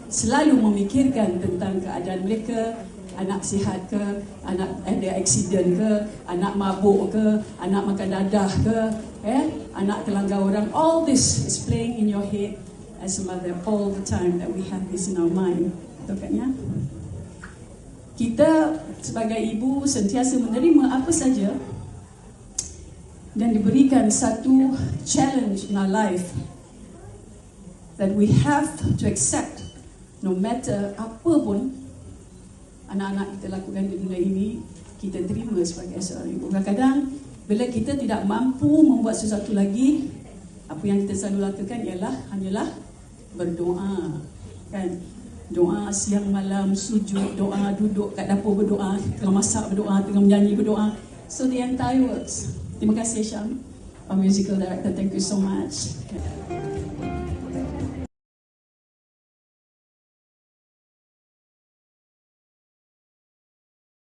selalu memikirkan tentang keadaan mereka, anak sihat ke, anak ada aksiden ke, anak mabuk ke, anak makan dadah ke, anak terlanggar orang. All this is playing in your head as a mother all the time that we have this in our mind. Betul kan ya? Kita sebagai ibu sentiasa menerima apa saja dan diberikan satu challenge in our life that we have to accept, no matter apa pun anak-anak kita lakukan di dunia ini, kita terima sebagai seorang ibu. Kadang-kadang bila kita tidak mampu membuat sesuatu lagi, apa yang kita selalu lakukan ialah hanyalah berdoa, kan? Doa siang malam, sujud, doa, duduk kat dapur berdoa, tengah masak berdoa, tengah menyanyi berdoa. So the entire works. Terima kasih Syam, our musical director. Thank you so much.